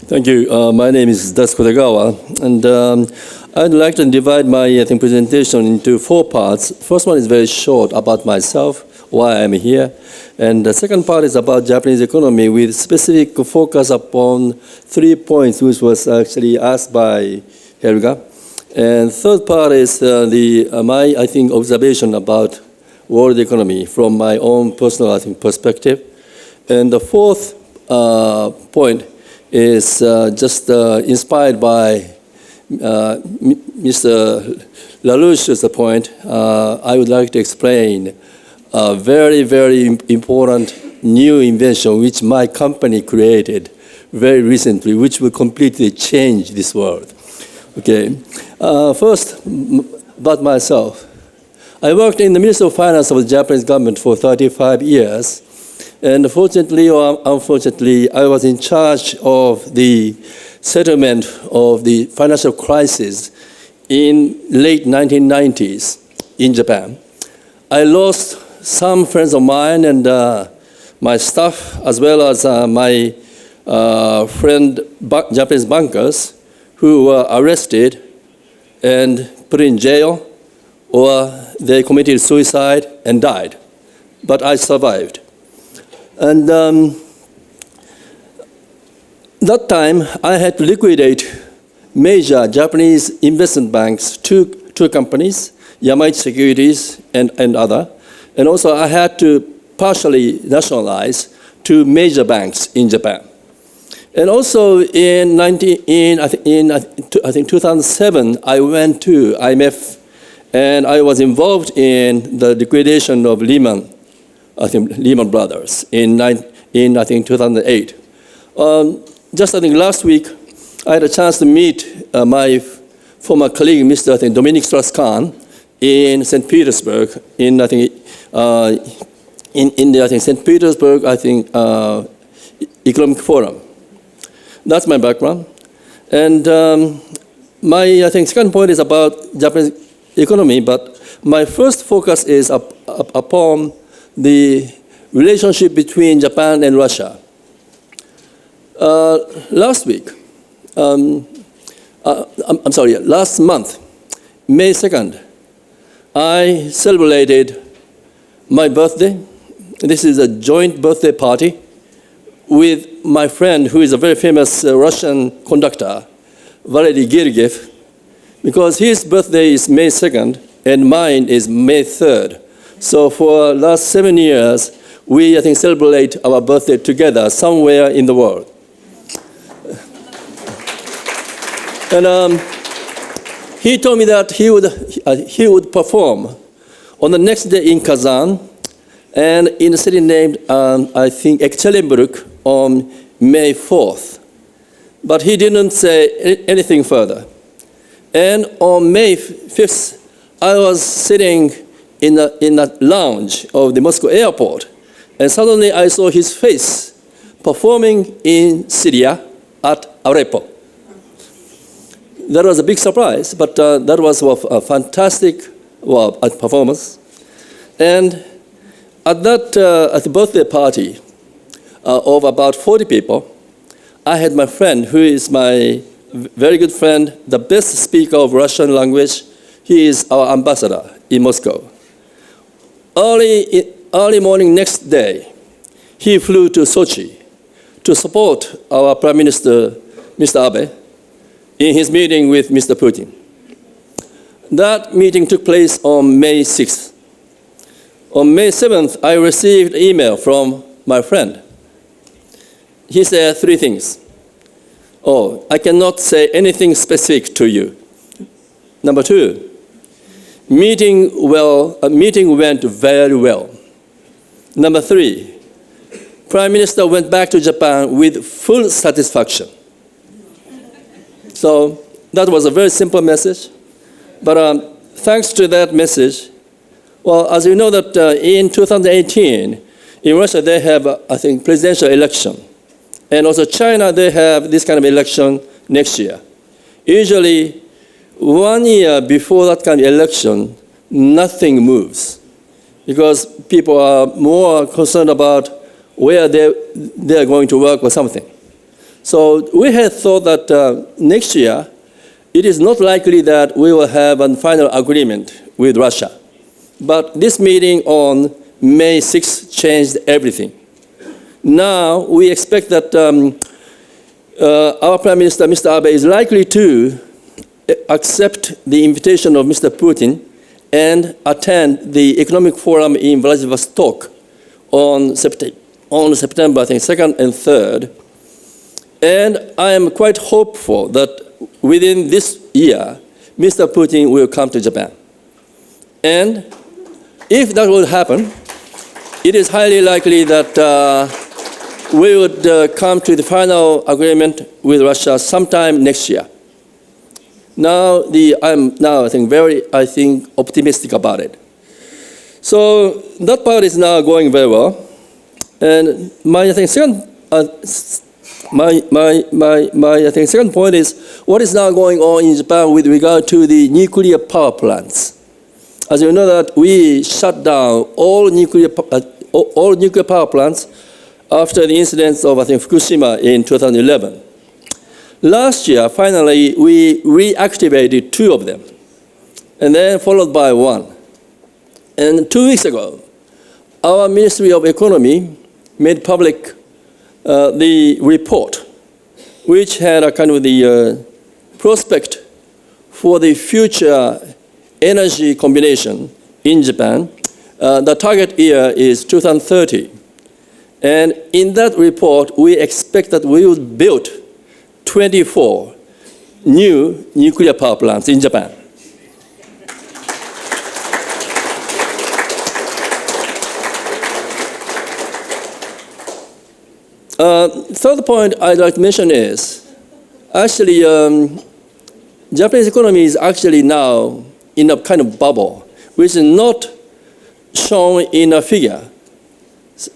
Thank you. My name is Daisuke Kotegawa, and I'd like to divide my presentation into 4 parts. First one is very short about myself, why I'm here, and the second part is about Japanese economy with specific focus upon 3 points, which was actually asked by Helga. And third part is my observation about world economy from my own personal perspective. And the fourth point is just inspired by Mr. LaRouche's point. I would like to explain a very, very important new invention which my company created very recently, which will completely change this world. Okay. First, about myself. I worked in the Ministry of Finance of the Japanese government for 35 years. And fortunately or unfortunately, I was in charge of the settlement of the financial crisis in late 1990s in Japan. I lost some friends of mine and my staff, as well as my Japanese bankers who were arrested and put in jail, or they committed suicide and died. But I survived. And that time, I had to liquidate major Japanese investment banks, two companies, Yamaichi Securities and other. And also, I had to partially nationalize 2 major banks in Japan. And also, in 2007, I went to IMF, and I was involved in the liquidation of Lehman Brothers in 2008. Last week, I had a chance to meet my former colleague, Mr. Dominic Strauss-Kahn, in St. Petersburg, in St. Petersburg, Economic Forum. That's my background. And my second point is about Japanese economy, but my first focus is upon the relationship between Japan and Russia. Last month, May 2nd, I celebrated my birthday. This is a joint birthday party with my friend, who is a very famous Russian conductor, Valery Gergiev, because his birthday is May 2nd and mine is May 3rd. So for the last 7 years, we, celebrate our birthday together somewhere in the world. And he told me that he would perform on the next day in Kazan and in a city named, Ekaterinburg on May 4th. But he didn't say anything further. And on May 5th, I was sitting in a lounge of the Moscow airport, and suddenly I saw his face performing in Syria at Aleppo. That was a big surprise, but that was a fantastic performance. And at the birthday party of about 40 people, I had my friend, who is my very good friend, the best speaker of Russian language. He is our ambassador in Moscow. Early morning next day, he flew to Sochi to support our Prime Minister, Mr. Abe, in his meeting with Mr. Putin. That meeting took place on May 6th. On May 7th, I received an email from my friend. He said 3 things. Oh, I cannot say anything specific to you. Number 2, meeting went very well. Number 3, Prime Minister went back to Japan with full satisfaction. So that was a very simple message. But thanks to that message, well, as you know that in 2018, in Russia they have, presidential election. And also China, they have this kind of election next year. Usually, 1 year before that kind of election, nothing moves, because people are more concerned about where they are going to work or something. So we had thought that next year, it is not likely that we will have a final agreement with Russia. But this meeting on May 6th changed everything. Now we expect that our Prime Minister, Mr. Abe, is likely to accept the invitation of Mr. Putin and attend the economic forum in Vladivostok on September, I think, 2nd and 3rd. And I am quite hopeful that within this year, Mr. Putin will come to Japan. And if that will happen, it is highly likely that we would come to the final agreement with Russia sometime next year. Now, I'm now, very optimistic about it. So that part is now going very well. And my second point is what is now going on in Japan with regard to the nuclear power plants. As you know that we shut down all nuclear power plants after the incidents of, Fukushima in 2011. Last year, finally, we reactivated 2 of them, and then followed by 1. And 2 weeks ago, our Ministry of Economy made public the report, which had a kind of the prospect for the future energy combination in Japan. The target year is 2030. And in that report, we expect that we would build 24 new nuclear power plants in Japan. Third point I'd like to mention is, actually, Japanese economy is actually now in a kind of bubble, which is not shown in a figure.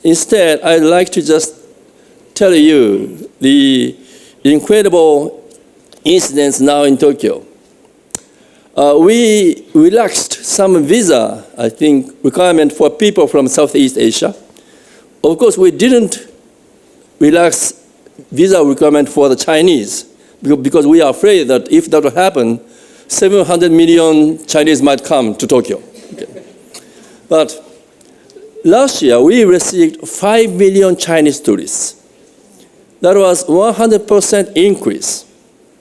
Instead, I'd like to just tell you the incredible incidents now in Tokyo. We relaxed some visa, requirement for people from Southeast Asia. Of course, we didn't relax visa requirement for the Chinese because we are afraid that if that will happen, 700 million Chinese might come to Tokyo. Okay. But last year, we received 5 million Chinese tourists. That was 100% increase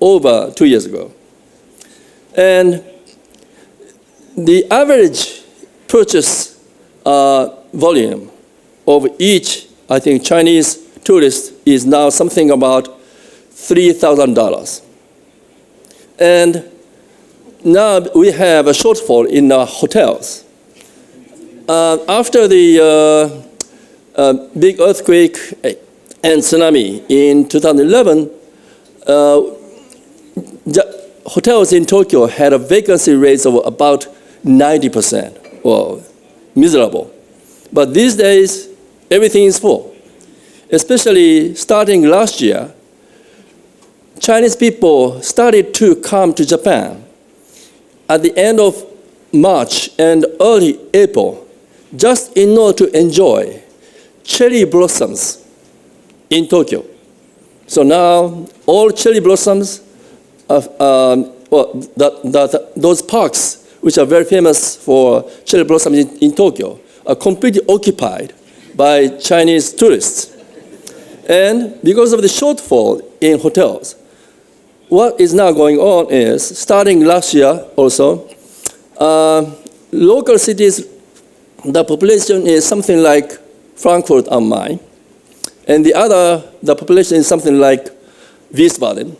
over 2 years ago. And the average purchase volume of each, Chinese tourist is now something about $3,000. And now we have a shortfall in hotels. After the big earthquake and tsunami in 2011, hotels in Tokyo had a vacancy rate of about 90%, or miserable. But these days, everything is full. Especially starting last year, Chinese people started to come to Japan at the end of March and early April, just in order to enjoy cherry blossoms in Tokyo. So now all cherry blossoms, those parks which are very famous for cherry blossoms in Tokyo, are completely occupied by Chinese tourists. And because of the shortfall in hotels, what is now going on is, starting last year also, local cities, the population is something like Frankfurt am Main, and the population is something like Wiesbaden.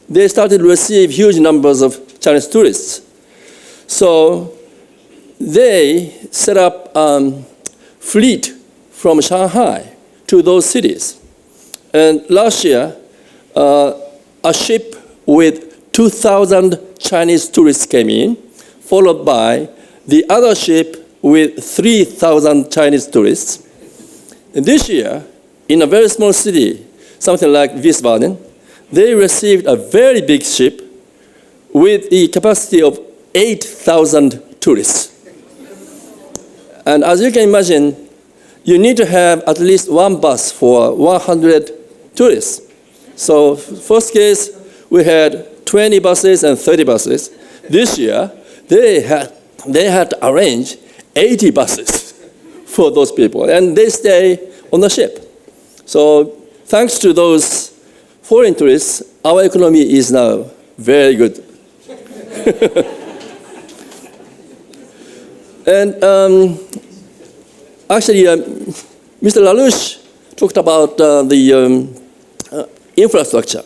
They started to receive huge numbers of Chinese tourists. So they set up fleet from Shanghai to those cities. And last year, a ship with 2,000 Chinese tourists came in, followed by the other ship with 3,000 Chinese tourists. And this year, in a very small city, something like Wiesbaden, they received a very big ship with the capacity of 8,000 tourists. And as you can imagine, you need to have at least one bus for 100 tourists. So first case, we had 20 buses and 30 buses. This year, they had to arrange 80 buses for those people, and they stay on the ship. So thanks to those foreign tourists, our economy is now very good. And actually, Mr. LaLouche talked about the infrastructure.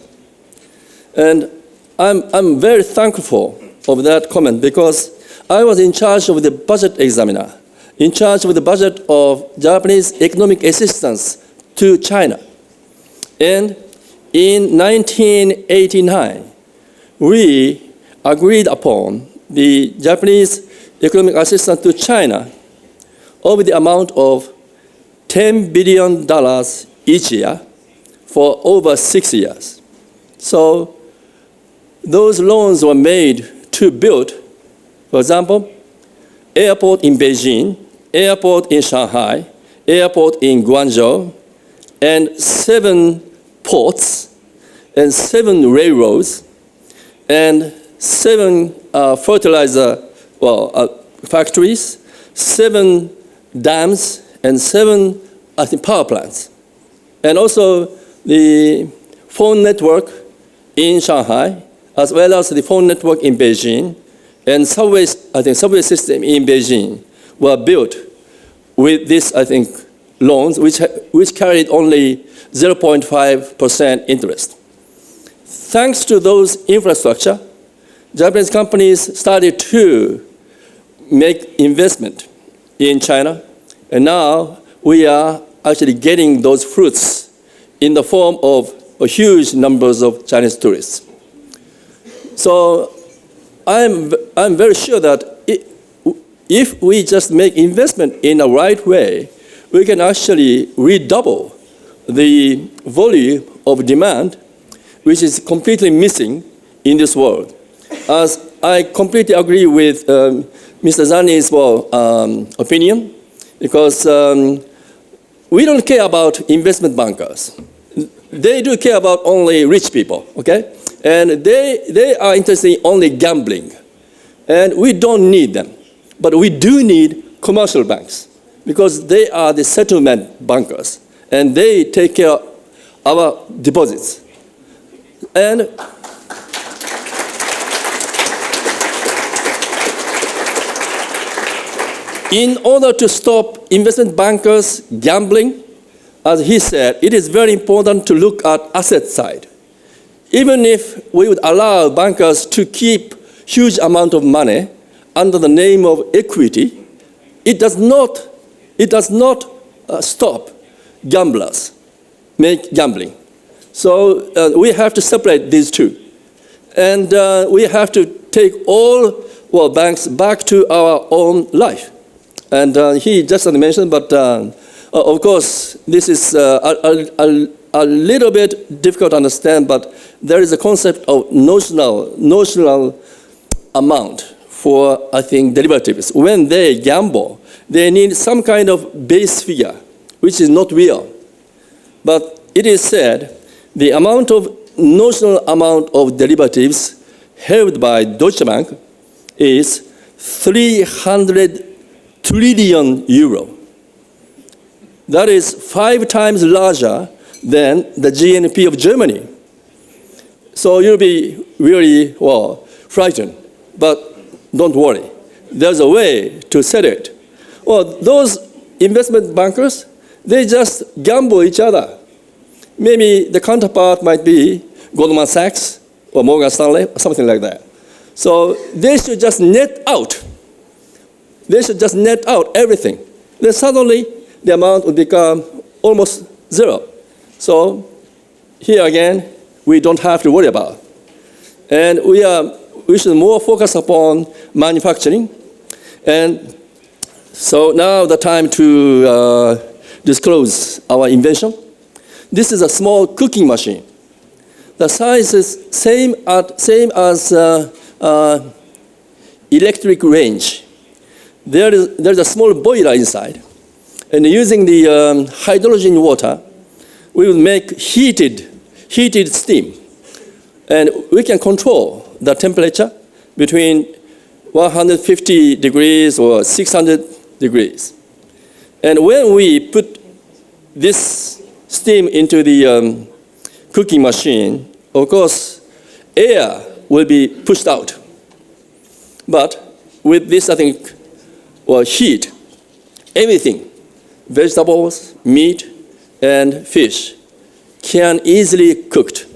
And I'm very thankful of that comment because I was in charge of the budget examiner, in charge of the budget of Japanese economic assistance to China. And in 1989, we agreed upon the Japanese economic assistance to China of the amount of $10 billion each year for over 6 years. So those loans were made to build, for example, airport in Beijing, airport in Shanghai, airport in Guangzhou, and 7 ports, and 7 railroads, and 7 fertilizer factories, 7 dams, and 7 power plants. And also the phone network in Shanghai, as well as the phone network in Beijing, and subway system in Beijing were built with this, loans, which carried only 0.5% interest. Thanks to those infrastructure, Japanese companies started to make investment in China, and now we are actually getting those fruits in the form of huge numbers of Chinese tourists. So I'm very sure that if we just make investment in the right way, we can actually redouble the volume of demand, which is completely missing in this world. As I completely agree with Mr. Zani's opinion, because we don't care about investment bankers. They do care about only rich people, okay? And they are interested in only gambling. And we don't need them. But we do need commercial banks because they are the settlement bankers. And they take care of our deposits. And in order to stop investment bankers gambling, as he said, it is very important to look at asset side. Even if we would allow bankers to keep huge amount of money under the name of equity, it does not stop gamblers make gambling. So we have to separate these two. And we have to take all banks back to our own life. And he just mentioned, but of course, this is a little bit difficult to understand, but there is a concept of notional amount for, derivatives. When they gamble, they need some kind of base figure, which is not real. But it is said the notional amount of derivatives held by Deutsche Bank is 300 trillion euro. That is 5 times larger than the GNP of Germany. So you'll be really, frightened. But don't worry. There's a way to settle it. Well, those investment bankers, they just gamble each other. Maybe the counterpart might be Goldman Sachs or Morgan Stanley, or something like that. So they should just net out. They should just net out everything. Then suddenly, the amount would become almost zero. So here again, we don't have to worry about. And we should more focus upon manufacturing. And so now the time to disclose our invention. This is a small cooking machine. The size is same as electric range. There's a small boiler inside. And using the hydrogen water, we will make heated heated steam. And we can control the temperature between 150 degrees or 600 degrees. And when we put this steam into the cooking machine, of course, air will be pushed out. But with this, I think, heat, everything, vegetables, meat, and fish, can easily cooked.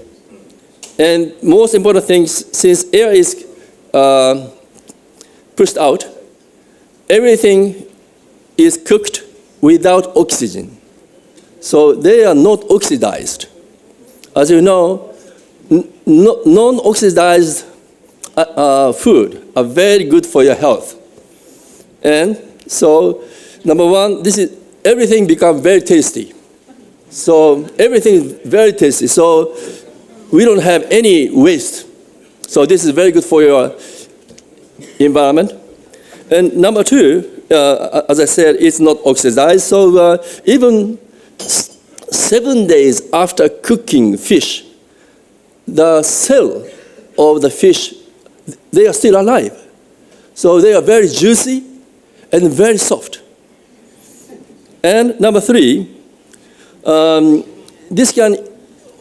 And most important thing, since air is pushed out, everything is cooked without oxygen. So they are not oxidized. As you know, non-oxidized food are very good for your health. And so, number one, everything becomes very tasty. So everything is very tasty. So we don't have any waste. So this is very good for your environment. And number two, as I said, it's not oxidized. So even 7 days after cooking fish, the cell of the fish, they are still alive. So they are very juicy and very soft. And number three, this can,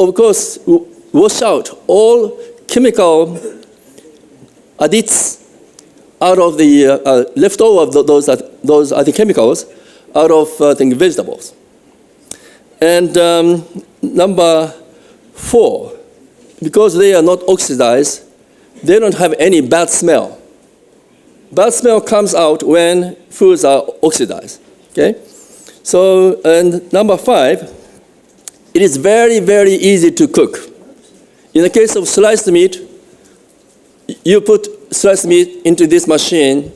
of course, wash out all chemical additives out of the leftover of those other chemicals out of vegetables. And number four, because they are not oxidized, they don't have any bad smell. Bad smell comes out when foods are oxidized. Okay? So, and number five, it is very, very easy to cook. In the case of sliced meat, you put sliced meat into this machine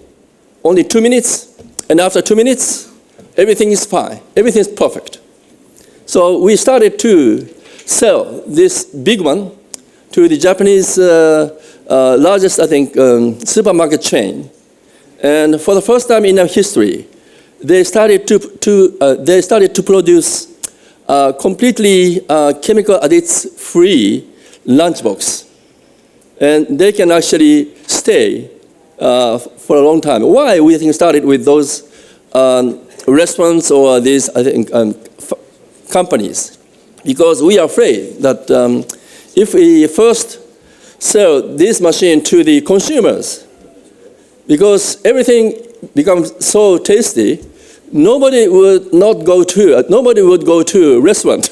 only 2 minutes, and after 2 minutes, everything is fine. Everything is perfect. So we started to sell this big one to the Japanese largest, I think, supermarket chain. And for the first time in our history, they started to produce completely chemical additives-free lunchbox. And they can actually stay for a long time. Why we think started with those restaurants or these, I think, companies? Because we are afraid that if we first sell this machine to the consumers, because everything becomes so tasty, nobody would go to a restaurant.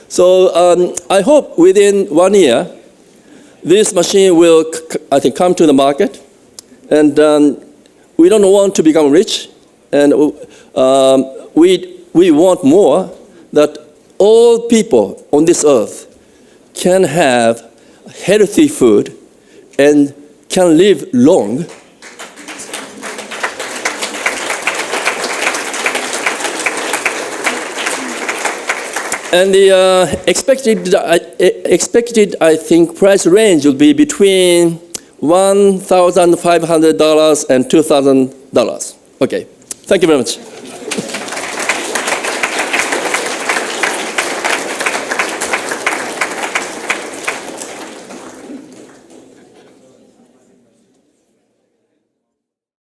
So I hope within 1 year, this machine will, I think, come to the market. And we don't want to become rich. And we want more, that all people on this earth can have healthy food and can live long. And the expected, I think, price range will be between $1,500 and $2,000. Okay, thank you very much.